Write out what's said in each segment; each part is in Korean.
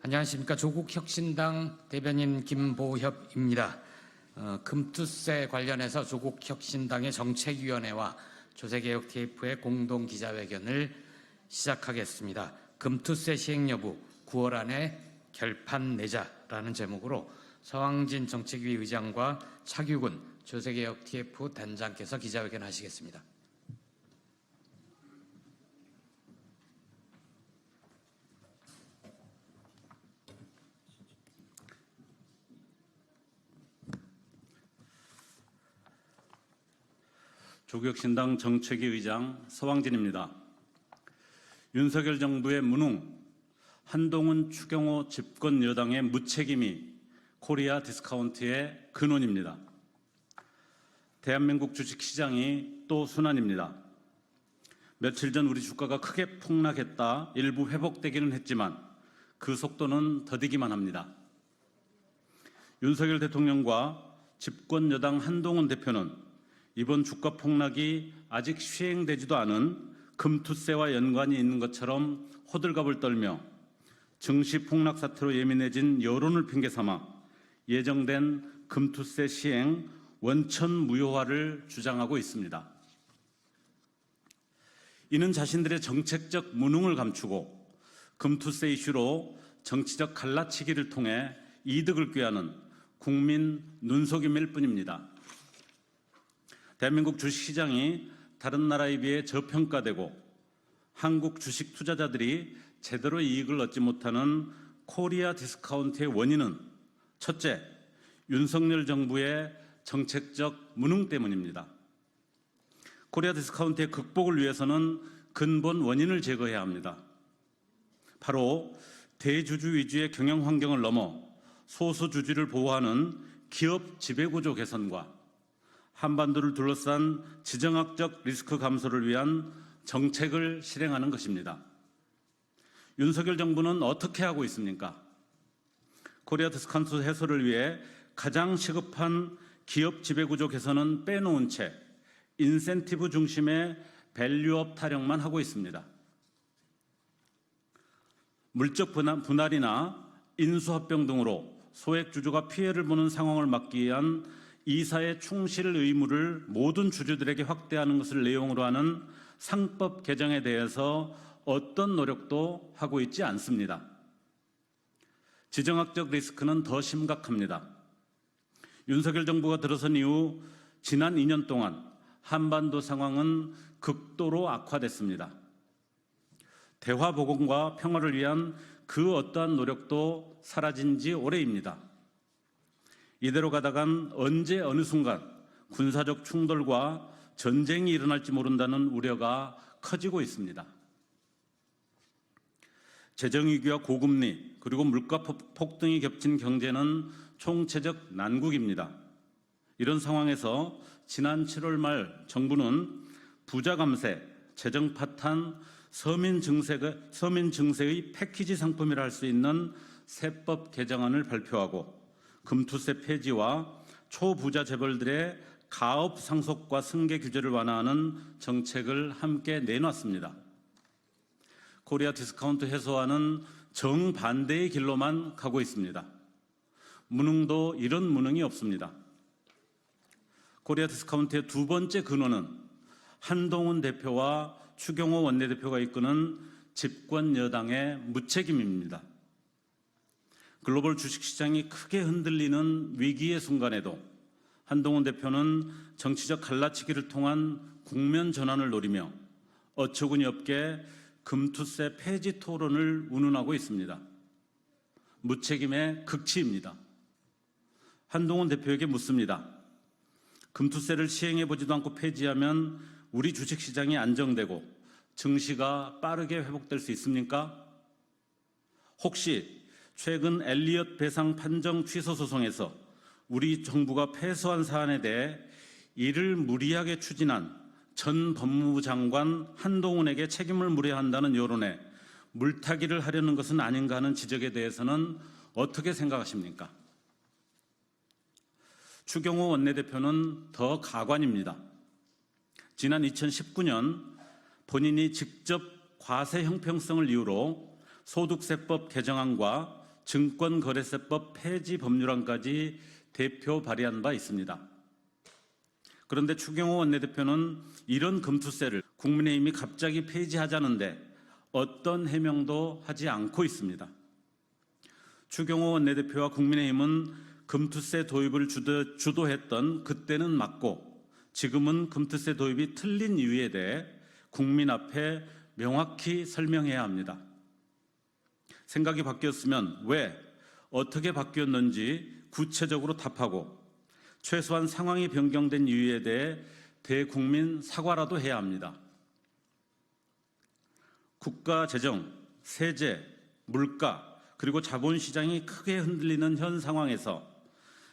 안녕하십니까. 조국혁신당 대변인 김보협입니다. 금투세 관련해서 조국혁신당의 정책위원회와 조세개혁 TF의 공동 기자회견을 시작하겠습니다. 금투세 시행 여부 9월 안에 결판 내자라는 제목으로 서왕진 정책위 의장과 차규근 조세개혁 TF 단장께서 기자회견 하시겠습니다. 조국혁신당 정책위 의장 서왕진입니다. 윤석열 정부의 무능, 한동훈, 추경호 집권 여당의 무책임이 코리아 디스카운트의 근원입니다. 대한민국 주식시장이 또 순환입니다. 며칠 전 우리 주가가 크게 폭락했다 일부 회복되기는 했지만 그 속도는 더디기만 합니다. 윤석열 대통령과 집권 여당 한동훈 대표는 이번 주가 폭락이 아직 시행되지도 않은 금투세와 연관이 있는 것처럼 호들갑을 떨며 증시 폭락 사태로 예민해진 여론을 핑계 삼아 예정된 금투세 시행 원천 무효화를 주장하고 있습니다. 이는 자신들의 정책적 무능을 감추고 금투세 이슈로 정치적 갈라치기를 통해 이득을 꾀하는 국민 눈속임일 뿐입니다. 대한민국 주식시장이 다른 나라에 비해 저평가되고 한국 주식 투자자들이 제대로 이익을 얻지 못하는 코리아 디스카운트의 원인은 첫째, 윤석열 정부의 정책적 무능 때문입니다. 코리아 디스카운트의 극복을 위해서는 근본 원인을 제거해야 합니다. 바로 대주주 위주의 경영 환경을 넘어 소수주주를 보호하는 기업 지배구조 개선과 한반도를 둘러싼 지정학적 리스크 감소를 위한 정책을 실행하는 것입니다. 윤석열 정부는 어떻게 하고 있습니까? 코리아 디스카운트 해소를 위해 가장 시급한 기업 지배구조 개선은 빼놓은 채 인센티브 중심의 밸류업 타령만 하고 있습니다. 물적 분할이나 인수합병 등으로 소액주주가 피해를 보는 상황을 막기 위한 이사의 충실 의무를 모든 주주들에게 확대하는 것을 내용으로 하는 상법 개정에 대해서 어떤 노력도 하고 있지 않습니다. 지정학적 리스크는 더 심각합니다. 윤석열 정부가 들어선 이후 지난 2년 동안 한반도 상황은 극도로 악화됐습니다. 대화 복원과 평화를 위한 그 어떠한 노력도 사라진 지 오래입니다. 이대로 가다간 언제 어느 순간 군사적 충돌과 전쟁이 일어날지 모른다는 우려가 커지고 있습니다. 재정위기와 고금리 그리고 물가 폭등이 겹친 경제는 총체적 난국입니다. 이런 상황에서 지난 7월 말 정부는 부자 감세, 재정 파탄, 서민 증세의 패키지 상품이라 할 수 있는 세법 개정안을 발표하고 금투세 폐지와 초부자 재벌들의 가업 상속과 승계 규제를 완화하는 정책을 함께 내놨습니다. 코리아 디스카운트 해소와는 정반대의 길로만 가고 있습니다. 무능도 이런 무능이 없습니다. 코리아 디스카운트의 두 번째 근원은 한동훈 대표와 추경호 원내대표가 이끄는 집권 여당의 무책임입니다. 글로벌 주식시장이 크게 흔들리는 위기의 순간에도 한동훈 대표는 정치적 갈라치기를 통한 국면 전환을 노리며 어처구니 없게 금투세 폐지 토론을 운운하고 있습니다. 무책임의 극치입니다. 한동훈 대표에게 묻습니다. 금투세를 시행해보지도 않고 폐지하면 우리 주식시장이 안정되고 증시가 빠르게 회복될 수 있습니까? 혹시 최근 엘리엇 배상 판정 취소 소송에서 우리 정부가 패소한 사안에 대해 이를 무리하게 추진한 전 법무부 장관 한동훈에게 책임을 물어야 한다는 여론에 물타기를 하려는 것은 아닌가 하는 지적에 대해서는 어떻게 생각하십니까? 추경호 원내대표는 더 가관입니다. 지난 2019년 본인이 직접 과세 형평성을 이유로 소득세법 개정안과 증권거래세법 폐지 법률안까지 대표 발의한 바 있습니다. 그런데 추경호 원내대표는 이런 금투세를 국민의힘이 갑자기 폐지하자는데 어떤 해명도 하지 않고 있습니다. 추경호 원내대표와 국민의힘은 금투세 도입을 주도했던 그때는 맞고 지금은 금투세 도입이 틀린 이유에 대해 국민 앞에 명확히 설명해야 합니다. 생각이 바뀌었으면 왜, 어떻게 바뀌었는지 구체적으로 답하고 최소한 상황이 변경된 이유에 대해 대국민 사과라도 해야 합니다. 국가 재정, 세제, 물가, 그리고 자본시장이 크게 흔들리는 현 상황에서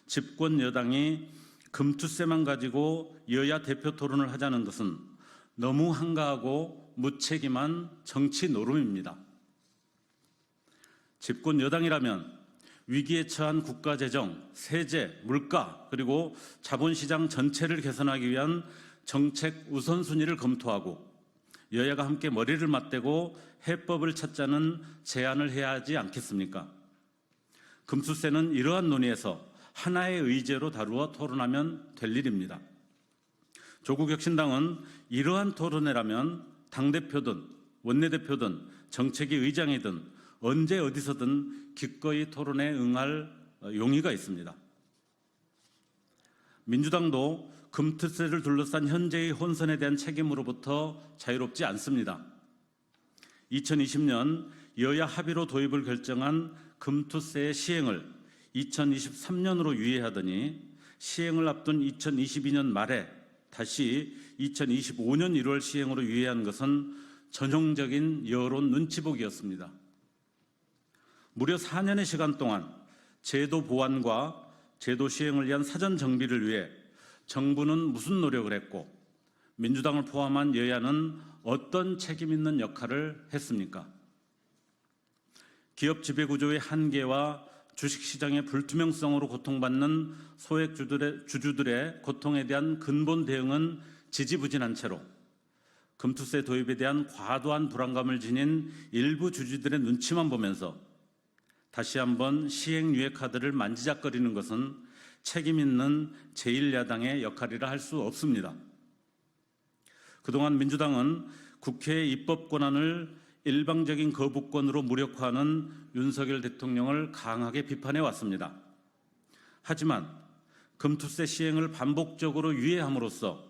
집권 여당이 금투세만 가지고 여야 대표 토론을 하자는 것은 너무 한가하고 무책임한 정치 노름입니다. 집권 여당이라면 위기에 처한 국가 재정, 세제, 물가, 그리고 자본시장 전체를 개선하기 위한 정책 우선순위를 검토하고 여야가 함께 머리를 맞대고 해법을 찾자는 제안을 해야 하지 않겠습니까? 금투세는 이러한 논의에서 하나의 의제로 다루어 토론하면 될 일입니다. 조국혁신당은 이러한 토론회라면 당대표든 원내대표든 정책위 의장이든 언제 어디서든 기꺼이 토론에 응할 용의가 있습니다. 민주당도 금투세를 둘러싼 현재의 혼선에 대한 책임으로부터 자유롭지 않습니다. 2020년 여야 합의로 도입을 결정한 금투세의 시행을 2023년으로 유예하더니 시행을 앞둔 2022년 말에 다시 2025년 1월 시행으로 유예한 것은 전형적인 여론 눈치보기였습니다. 무려 4년의 시간 동안 제도 보완과 제도 시행을 위한 사전 정비를 위해 정부는 무슨 노력을 했고 민주당을 포함한 여야는 어떤 책임 있는 역할을 했습니까? 기업 지배구조의 한계와 주식시장의 불투명성으로 고통받는 소액주주들의 고통에 대한 근본 대응은 지지부진한 채로 금투세 도입에 대한 과도한 불안감을 지닌 일부 주주들의 눈치만 보면서 다시 한번 시행유예 카드를 만지작거리는 것은 책임 있는 제1야당의 역할이라 할 수 없습니다. 그동안 민주당은 국회의 입법 권한을 일방적인 거부권으로 무력화하는 윤석열 대통령을 강하게 비판해 왔습니다. 하지만 금투세 시행을 반복적으로 유예함으로써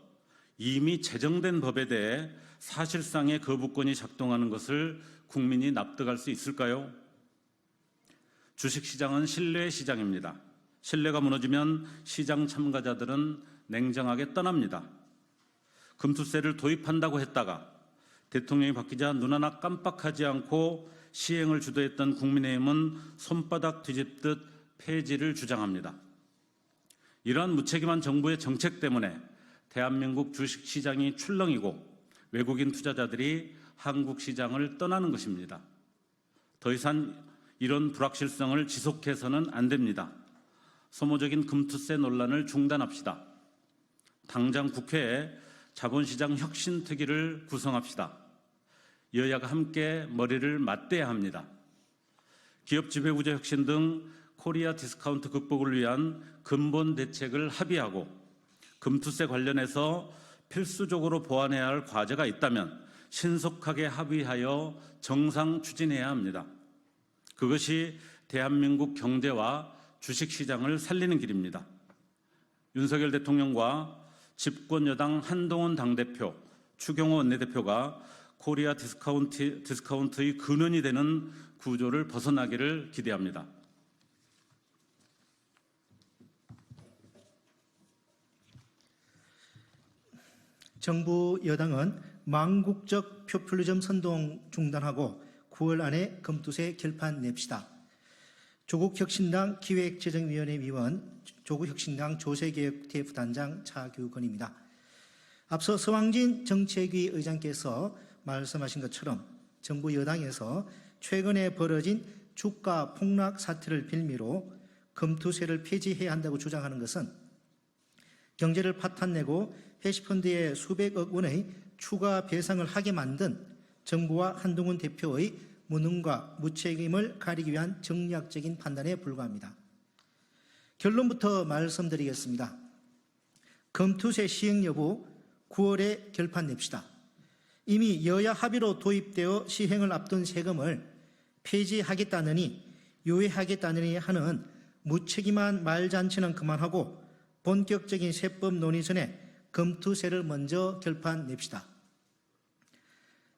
이미 제정된 법에 대해 사실상의 거부권이 작동하는 것을 국민이 납득할 수 있을까요? 주식시장은 신뢰의 시장입니다. 신뢰가 무너지면 시장 참가자들은 냉정하게 떠납니다. 금투세를 도입한다고 했다가 대통령이 바뀌자 눈 하나 깜빡하지 않고 시행을 주도했던 국민의힘은 손바닥 뒤집듯 폐지를 주장합니다. 이러한 무책임한 정부의 정책 때문에 대한민국 주식시장이 출렁이고 외국인 투자자들이 한국 시장을 떠나는 것입니다. 더 이상 이런 불확실성을 지속해서는 안 됩니다. 소모적인 금투세 논란을 중단합시다. 당장 국회에 자본시장 혁신특위를 구성합시다. 여야가 함께 머리를 맞대야 합니다. 기업 지배구조 혁신 등 코리아 디스카운트 극복을 위한 근본 대책을 합의하고 금투세 관련해서 필수적으로 보완해야 할 과제가 있다면 신속하게 합의하여 정상 추진해야 합니다. 그것이 대한민국 경제와 주식시장을 살리는 길입니다. 윤석열 대통령과 집권 여당 한동훈 당대표, 추경호 원내대표가 코리아 디스카운트의 근원이 되는 구조를 벗어나기를 기대합니다. 정부 여당은 망국적 포퓰리즘 선동 중단하고 9월 안에 금투세 결판 냅시다. 조국혁신당 기획재정위원회 위원, 조국혁신당 조세개혁 TF 단장 차규건입니다. 앞서 서왕진 정책위 의장께서 말씀하신 것처럼 정부 여당에서 최근에 벌어진 주가 폭락 사태를 빌미로 금투세를 폐지해야 한다고 주장하는 것은 경제를 파탄내고 해시펀드에 수백억 원의 추가 배상을 하게 만든 정부와 한동훈 대표의 무능과 무책임을 가리기 위한 정략적인 판단에 불과합니다. 결론부터 말씀드리겠습니다. 검투세 시행 여부 9월에 결판 냅시다. 이미 여야 합의로 도입되어 시행을 앞둔 세금을 폐지하겠다느니 유예하겠다느니 하는 무책임한 말잔치는 그만하고 본격적인 세법 논의 전에 검투세를 먼저 결판 냅시다.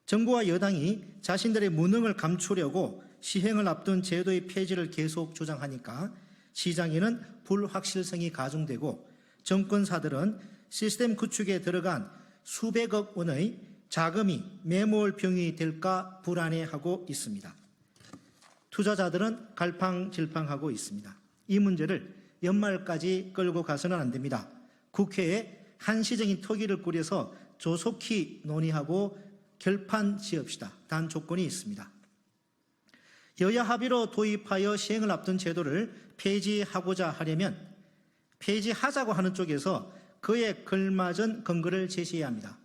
정부와 여당이 자신들의 무능을 감추려고 시행을 앞둔 제도의 폐지를 계속 주장하니까 시장에는 불확실성이 가중되고 정권사들은 시스템 구축에 들어간 수백억 원의 자금이 매몰병이 될까 불안해하고 있습니다. 투자자들은 갈팡질팡하고 있습니다. 이 문제를 연말까지 끌고 가서는 안 됩니다. 국회에 한시적인 토기를 꾸려서 조속히 논의하고 결판 지읍시다. 단 조건이 있습니다. 여야 합의로 도입하여 시행을 앞둔 제도를 폐지하고자 하려면 폐지하자고 하는 쪽에서 그에 걸맞은 근거를 제시해야 합니다.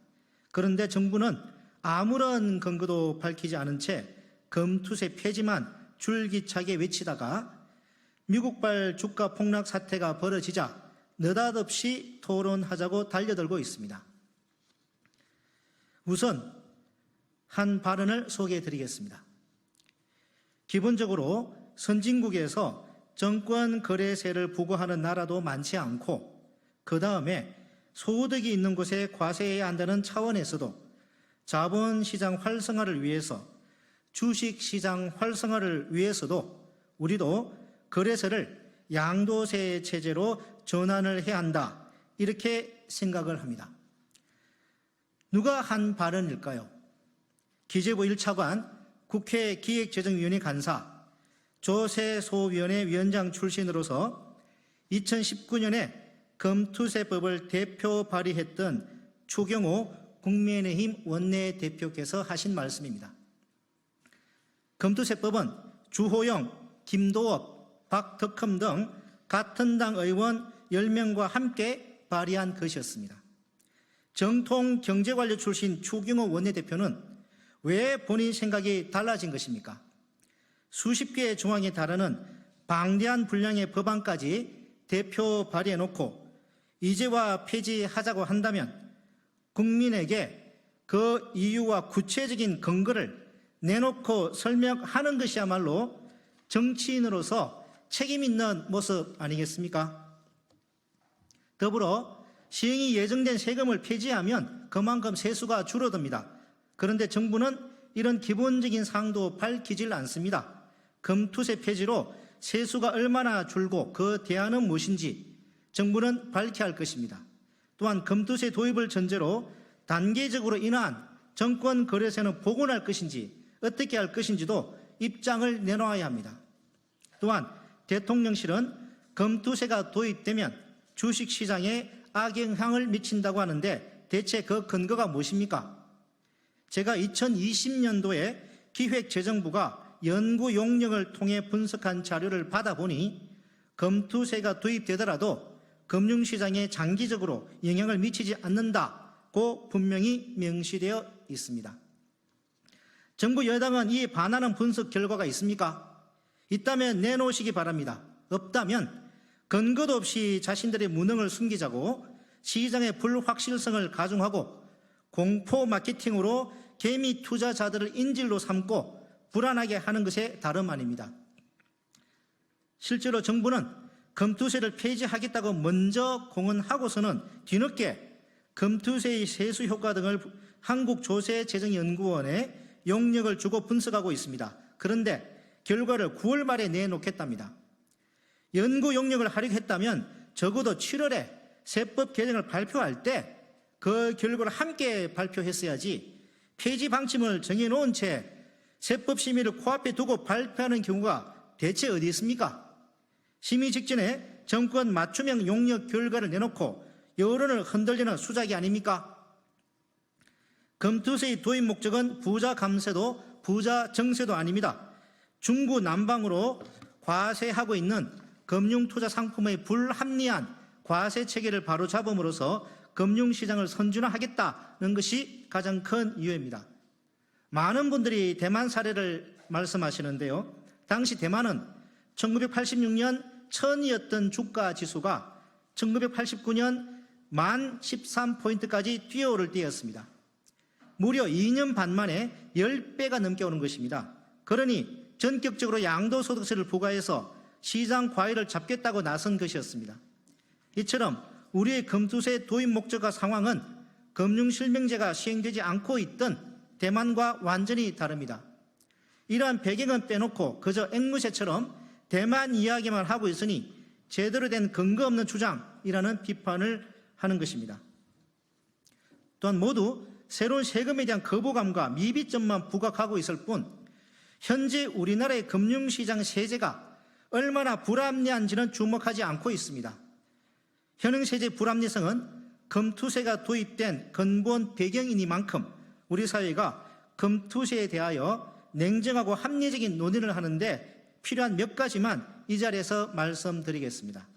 그런데 정부는 아무런 근거도 밝히지 않은 채 검투세 폐지만 줄기차게 외치다가 미국발 주가 폭락 사태가 벌어지자 느닷없이 토론하자고 달려들고 있습니다. 우선 한 발언을 소개해 드리겠습니다. 기본적으로 선진국에서 정권 거래세를 부과하는 나라도 많지 않고 그 다음에 소득이 있는 곳에 과세해야 한다는 차원에서도 자본시장 활성화를 위해서 주식시장 활성화를 위해서도 우리도 거래세를 양도세 체제로 전환을 해야 한다. 이렇게 생각을 합니다. 누가 한 발언일까요? 기재부 1차관 국회 기획재정위원회 간사 조세소위원회 위원장 출신으로서 2019년에 검투세법을 대표 발의했던 추경호 국민의힘 원내대표께서 하신 말씀입니다. 검투세법은 주호영, 김도업, 박덕흠 등 같은 당 의원 10명과 함께 발의한 것이었습니다. 정통 경제관료 출신 추경호 원내대표는 왜 본인 생각이 달라진 것입니까? 수십 개의 조항에 달하는 방대한 분량의 법안까지 대표 발의해놓고 이제와 폐지하자고 한다면 국민에게 그 이유와 구체적인 근거를 내놓고 설명하는 것이야말로 정치인으로서 책임 있는 모습 아니겠습니까? 더불어 시행이 예정된 세금을 폐지하면 그만큼 세수가 줄어듭니다. 그런데 정부는 이런 기본적인 사항도 밝히질 않습니다. 검투세 폐지로 세수가 얼마나 줄고 그 대안은 무엇인지 정부는 밝혀야 할 것입니다. 또한 검투세 도입을 전제로 단계적으로 인한 정권 거래세는 복원할 것인지 어떻게 할 것인지도 입장을 내놓아야 합니다. 또한 대통령실은 검투세가 도입되면 주식시장에 악영향을 미친다고 하는데 대체 그 근거가 무엇입니까? 제가 2020년도에 기획재정부가 연구 용역을 통해 분석한 자료를 받아보니 검투세가 도입되더라도 금융시장에 장기적으로 영향을 미치지 않는다고 분명히 명시되어 있습니다. 정부 여당은 이에 반하는 분석 결과가 있습니까? 있다면 내놓으시기 바랍니다. 없다면 근거도 없이 자신들의 무능을 숨기자고 시장의 불확실성을 가중하고 공포 마케팅으로 개미 투자자들을 인질로 삼고 불안하게 하는 것에 다름 아닙니다. 실제로 정부는 검투세를 폐지하겠다고 먼저 공언하고서는 뒤늦게 검투세의 세수 효과 등을 한국조세재정연구원에 용역을 주고 분석하고 있습니다. 그런데 결과를 9월 말에 내놓겠답니다. 연구 용역을 하려고 했다면 적어도 7월에 세법 개정을 발표할 때 그 결과를 함께 발표했어야지 폐지 방침을 정해놓은 채 세법 심의를 코앞에 두고 발표하는 경우가 대체 어디 있습니까? 심의 직전에 정권 맞춤형 용역 결과를 내놓고 여론을 흔들리는 수작이 아닙니까? 검투세의 도입 목적은 부자 감세도 부자 정세도 아닙니다. 중구 난방으로 과세하고 있는 금융투자 상품의 불합리한 과세 체계를 바로잡음으로써 금융시장을 선준화하겠다는 것이 가장 큰 이유입니다. 많은 분들이 대만 사례를 말씀하시는데요. 당시 대만은 1986년 1000이었던 주가 지수가 1989년 1013포인트까지 뛰어오를 때였습니다. 무려 2년 반 만에 10배가 넘게 오는 것입니다. 그러니 전격적으로 양도소득세를 부과해서 시장 과열을 잡겠다고 나선 것이었습니다. 이처럼 우리의 금투세 도입 목적과 상황은 금융실명제가 시행되지 않고 있던 대만과 완전히 다릅니다. 이러한 배경은 빼놓고 그저 앵무새처럼 대만 이야기만 하고 있으니 제대로 된 근거 없는 주장이라는 비판을 하는 것입니다. 또한 모두 새로운 세금에 대한 거부감과 미비점만 부각하고 있을 뿐 현재 우리나라의 금융시장 세제가 얼마나 불합리한지는 주목하지 않고 있습니다. 현행세제 불합리성은 금투세가 도입된 근본 배경이니만큼 우리 사회가 금투세에 대하여 냉정하고 합리적인 논의를 하는데 필요한 몇 가지만 이 자리에서 말씀드리겠습니다.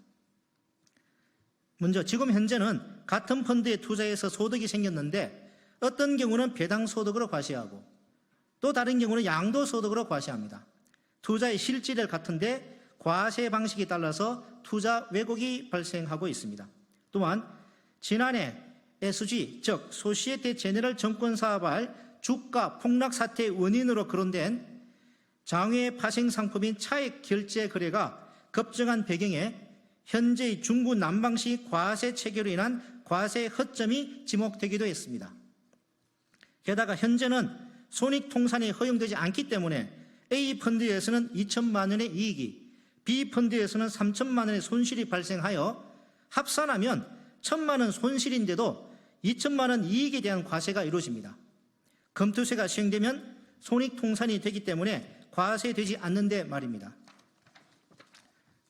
먼저 지금 현재는 같은 펀드에 투자해서 소득이 생겼는데 어떤 경우는 배당 소득으로 과세하고 또 다른 경우는 양도소득으로 과세합니다. 투자의 실질을 같은데 과세 방식에 따라서 투자 왜곡이 발생하고 있습니다. 또한 지난해 SG 즉 소시에테 제네럴 증권사업할 주가 폭락 사태의 원인으로 거론된 장외 파생 상품인 차액 결제 거래가 급증한 배경에 현재의 중구 난방시 과세 체계로 인한 과세 허점이 지목되기도 했습니다. 게다가 현재는 손익통산이 허용되지 않기 때문에 A 펀드에서는 2천만 원의 이익이 B 펀드에서는 3천만 원의 손실이 발생하여 합산하면 1천만 원 손실인데도 2천만 원 이익에 대한 과세가 이루어집니다. 금투세가 시행되면 손익통산이 되기 때문에 과세되지 않는데 말입니다.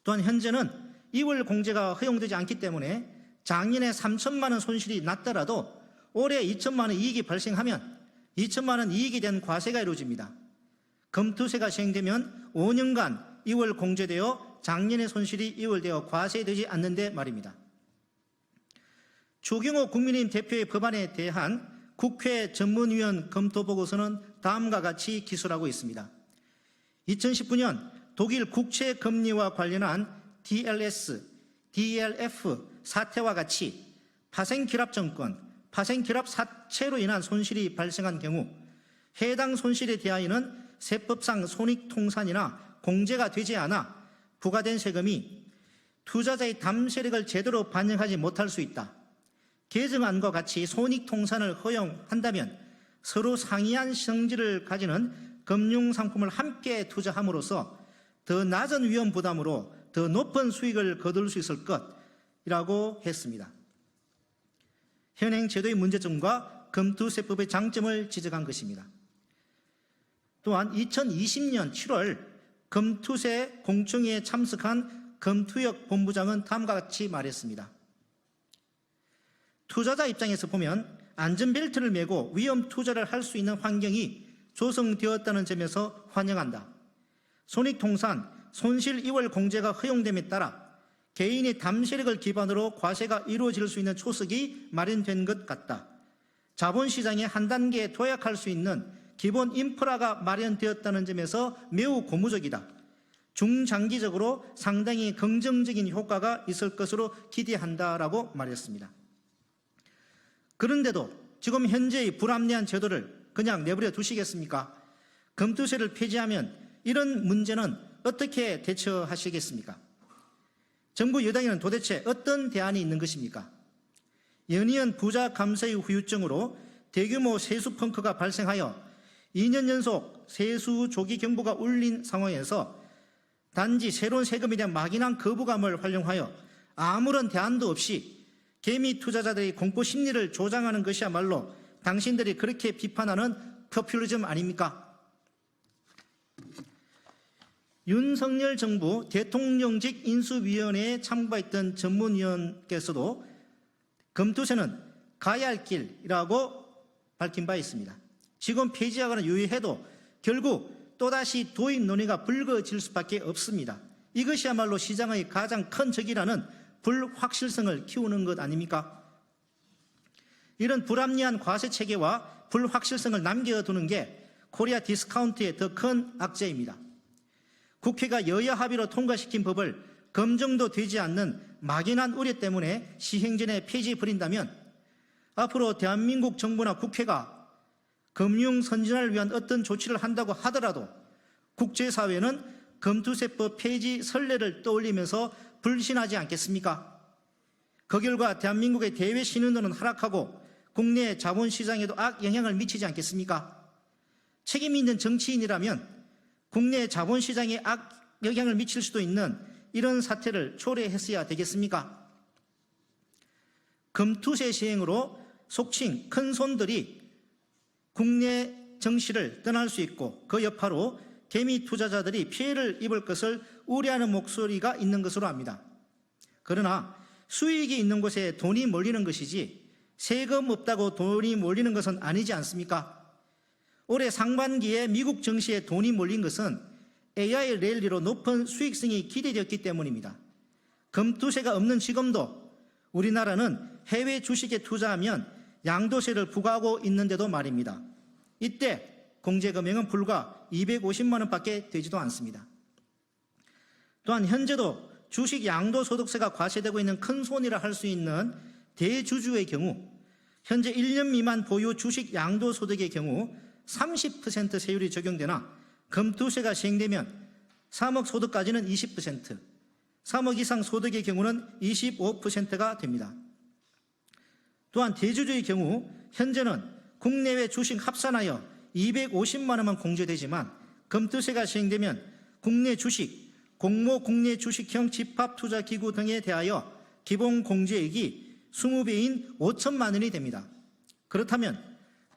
또한 현재는 2월 공제가 허용되지 않기 때문에 작년에 3천만 원 손실이 났더라도 올해 2천만 원 이익이 발생하면 2천만 원 이익에 대한 과세가 이루어집니다. 금투세가 시행되면 5년간 2월 공제되어 작년의 손실이 2월되어 과세되지 않는데 말입니다. 추경호 국민의힘 대표의 법안에 대한 국회 전문위원 검토보고서는 다음과 같이 기술하고 있습니다. 2019년 독일 국채금리와 관련한 DLS, DLF 사태와 같이 파생결합증권, 파생결합 사채로 인한 손실이 발생한 경우 해당 손실에 대하여는 세법상 손익통산이나 공제가 되지 않아 부과된 세금이 투자자의 담세력을 제대로 반영하지 못할 수 있다. 개정안과 같이 손익통산을 허용한다면 서로 상이한 성질을 가지는 금융상품을 함께 투자함으로써 더 낮은 위험 부담으로 더 높은 수익을 거둘 수 있을 것이라고 했습니다. 현행 제도의 문제점과 금투세법의 장점을 지적한 것입니다. 또한 2020년 7월 금투세 공청회에 참석한 금투역 본부장은 다음과 같이 말했습니다. 투자자 입장에서 보면 안전벨트를 메고 위험 투자를 할 수 있는 환경이 조성되었다는 점에서 환영한다. 손익통산, 손실 2월 공제가 허용됨에 따라 개인의 담세력을 기반으로 과세가 이루어질 수 있는 초석이 마련된 것 같다. 자본시장에 한 단계 도약할 수 있는 기본 인프라가 마련되었다는 점에서 매우 고무적이다. 중장기적으로 상당히 긍정적인 효과가 있을 것으로 기대한다라고 말했습니다. 그런데도 지금 현재의 불합리한 제도를 그냥 내버려 두시겠습니까? 금투세를 폐지하면 이런 문제는 어떻게 대처하시겠습니까? 정부 여당에는 도대체 어떤 대안이 있는 것입니까? 연이은 부자 감세의 후유증으로 대규모 세수 펑크가 발생하여 2년 연속 세수 조기 경보가 울린 상황에서 단지 새로운 세금에 대한 막연한 거부감을 활용하여 아무런 대안도 없이 개미 투자자들의 공포 심리를 조장하는 것이야말로 당신들이 그렇게 비판하는 포퓰리즘 아닙니까? 윤석열 정부 대통령직 인수위원회에 참가했던 전문위원께서도 금투세는 가야 할 길이라고 밝힌 바 있습니다. 지금 폐지하거나 유예해도 결국 또다시 도입 논의가 불거질 수밖에 없습니다. 이것이야말로 시장의 가장 큰 적이라는 불확실성을 키우는 것 아닙니까? 이런 불합리한 과세 체계와 불확실성을 남겨두는 게 코리아 디스카운트의 더 큰 악재입니다. 국회가 여야 합의로 통과시킨 법을 검증도 되지 않는 막연한 우려 때문에 시행 전에 폐지해 버린다면 앞으로 대한민국 정부나 국회가 금융 선진화를 위한 어떤 조치를 한다고 하더라도 국제사회는 금투세법 폐지 선례를 떠올리면서 불신하지 않겠습니까? 그 결과 대한민국의 대외 신용도는 하락하고 국내 자본시장에도 악영향을 미치지 않겠습니까? 책임 있는 정치인이라면 국내 자본시장에 악영향을 미칠 수도 있는 이런 사태를 초래했어야 되겠습니까? 금투세 시행으로 속칭 큰 손들이 국내 정시를 떠날 수 있고 그 여파로 개미 투자자들이 피해를 입을 것을 우려하는 목소리가 있는 것으로 압니다. 그러나 수익이 있는 곳에 돈이 몰리는 것이지 세금 없다고 돈이 몰리는 것은 아니지 않습니까? 올해 상반기에 미국 증시에 돈이 몰린 것은 AI 랠리로 높은 수익성이 기대되었기 때문입니다. 금투세가 없는 지금도 우리나라는 해외 주식에 투자하면 양도세를 부과하고 있는데도 말입니다. 이때 공제금액은 불과 250만 원밖에 되지도 않습니다. 또한 현재도 주식 양도소득세가 과세되고 있는 큰 손이라 할 수 있는 대주주의 경우 현재 1년 미만 보유 주식 양도소득의 경우 30% 세율이 적용되나 금투세가 시행되면 3억 소득까지는 20%, 3억 이상 소득의 경우는 25%가 됩니다. 또한 대주주의 경우 현재는 국내외 주식 합산하여 250만 원만 공제되지만 금투세가 시행되면 국내 주식, 공모 국내 주식형 집합투자기구 등에 대하여 기본 공제액이 20배인 5천만 원이 됩니다. 그렇다면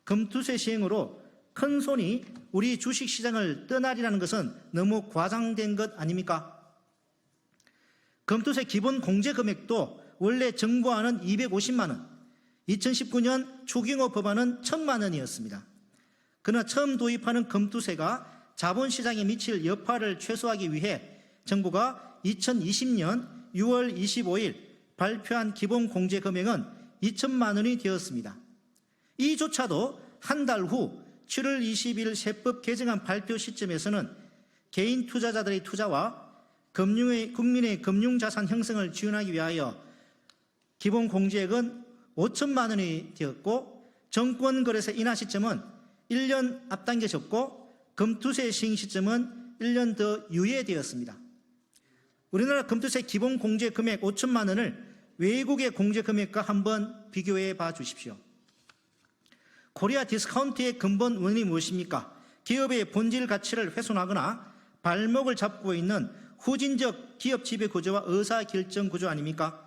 금투세 시행으로 큰 손이 우리 주식시장을 떠나리라는 것은 너무 과장된 것 아닙니까? 금투세 기본 공제 금액도 원래 정부안은 250만 원, 2019년 추경호 법안은 1,000만 원이었습니다. 그러나 처음 도입하는 금투세가 자본시장에 미칠 여파를 최소화하기 위해 정부가 2020년 6월 25일 발표한 기본 공제 금액은 2천만 원이 되었습니다. 이조차도 한 달 후 7월 20일 세법 개정안 발표 시점에서는 개인 투자자들의 투자와 국민의 금융자산 형성을 지원하기 위하여 기본 공제액은 5천만 원이 되었고 정권거래세 인하 시점은 1년 앞당겨졌고 금투세 시행 시점은 1년 더 유예되었습니다. 우리나라 금투세 기본 공제 금액 5천만 원을 외국의 공제 금액과 한번 비교해 봐 주십시오. 코리아 디스카운트의 근본 원인이 무엇입니까? 기업의 본질 가치를 훼손하거나 발목을 잡고 있는 후진적 기업 지배 구조와 의사결정 구조 아닙니까?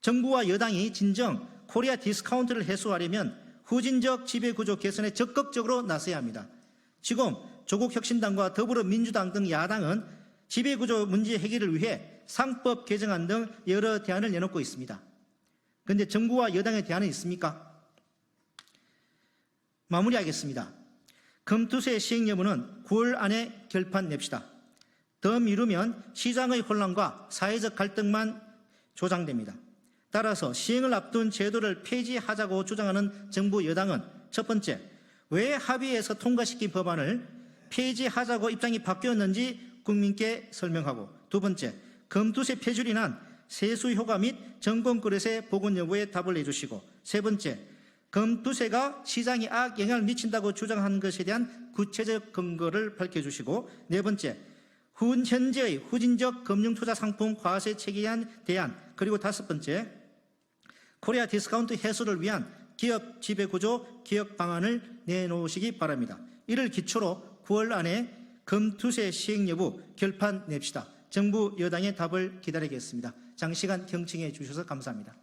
정부와 여당이 진정 코리아 디스카운트를 해소하려면 후진적 지배 구조 개선에 적극적으로 나서야 합니다. 지금 조국혁신당과 더불어민주당 등 야당은 지배 구조 문제 해결을 위해 상법 개정안 등 여러 대안을 내놓고 있습니다. 그런데 정부와 여당의 대안은 있습니까? 마무리하겠습니다. 금투세 시행 여부는 9월 안에 결판 냅시다. 더 미루면 시장의 혼란과 사회적 갈등만 조장됩니다. 따라서 시행을 앞둔 제도를 폐지하자고 주장하는 정부 여당은 첫 번째, 왜 합의해서 통과시킨 법안을 폐지하자고 입장이 바뀌었는지 국민께 설명하고, 두 번째, 금투세 폐지로 인한 세수 효과 및 정권거래세 복원 여부에 답을 내주시고, 세 번째, 금투세가 시장에 악영향을 미친다고 주장하는 것에 대한 구체적 근거를 밝혀주시고, 네 번째, 현재의 후진적 금융투자 상품 과세 체계에 대한 대안, 그리고 다섯 번째, 코리아 디스카운트 해소를 위한 기업 지배구조 개혁 방안을 내놓으시기 바랍니다. 이를 기초로 9월 안에 금투세 시행 여부 결판 냅시다. 정부 여당의 답을 기다리겠습니다. 장시간 경청해 주셔서 감사합니다.